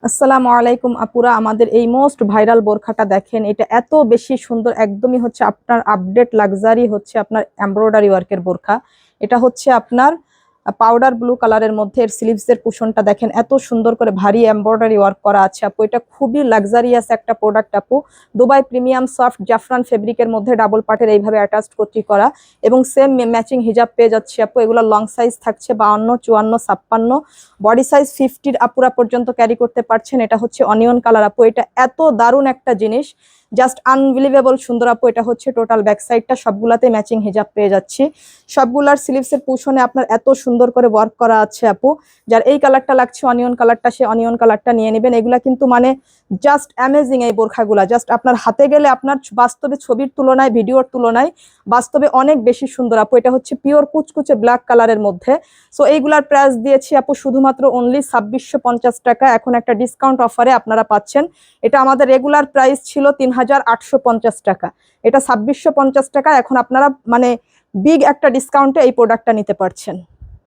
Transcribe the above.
আসসালামু আলাইকুম আপুরা, আমাদের এই মোস্ট ভাইরাল বোরখাটা দেখেন। এটা এত বেশি সুন্দর, একদমই হচ্ছে আপনার আপডেট লাক্সারি, হচ্ছে আপনার এমব্রয়ডারি ওয়ার্কের বোরখা। এটা হচ্ছে আপনার পাউডার ব্লু কালারের মধ্যে। এর স্লিভস এর কুশনটা দেখেন, এত সুন্দর করে ভারী এমব্রয়ডারি ওয়ার্ক করা আছে আপু। এটা খুবই লাক্সারিয়াস একটা প্রোডাক্ট আপু। দুবাই প্রিমিয়াম সফট জাফরান ফেব্রিকের মধ্যে ডাবল পার্টের এইভাবে অ্যাটাচড করতে করা, এবং সেম ম্যাচিং হিজাব পেয়ে যাচ্ছে আপু। এগুলো লং সাইজ থাকছে 52, 54, 56, বডি সাইজ 50 আপুরা পর্যন্ত ক্যারি করতে পারছেন। এটা হচ্ছে অনিয়ন কালার আপু। এটা এত দারুণ একটা জিনিস, জাস্ট আনবিলিভেবল সুন্দর আপু। এটা হচ্ছে টোটাল ব্যাক সাইডটা, সবগুলাতে ম্যাচিং হিজাব পেয়ে যাচ্ছি। সবগুলার স্লিভস এর পুশনে আপনার এত সুন্দর করে ওয়ার্ক করা আছে আপু। যার এই কালারটা লাগছে অনিয়ন কালারটা, সে অনিয়ন কালারটা নিয়ে নেবেন। এগুলা কিন্তু মানে জাস্ট অ্যামেজিং এই বোরখাগুলা। জাস্ট আপনার হাতে গেলে আপনার বাস্তবে ছবির তুলনায়, ভিডিওর তুলনায় বাস্তবে অনেক বেশি সুন্দর আপু। এটা হচ্ছে পিওর কুচকুচে ব্ল্যাক কালারের মধ্যে। সো এইগুলার প্রাইস দিয়েছি আপু শুধুমাত্র অনলি 2650 টাকা। এখন একটা ডিসকাউন্ট অফারে আপনারা পাচ্ছেন। এটা আমাদের রেগুলার প্রাইস ছিল 3850 টাকা। এটা 2650 টাকা। এখন আপনারা মানে বিগ একটা ডিসকাউন্টে এই প্রোডাক্টটা নিতে পারছেন।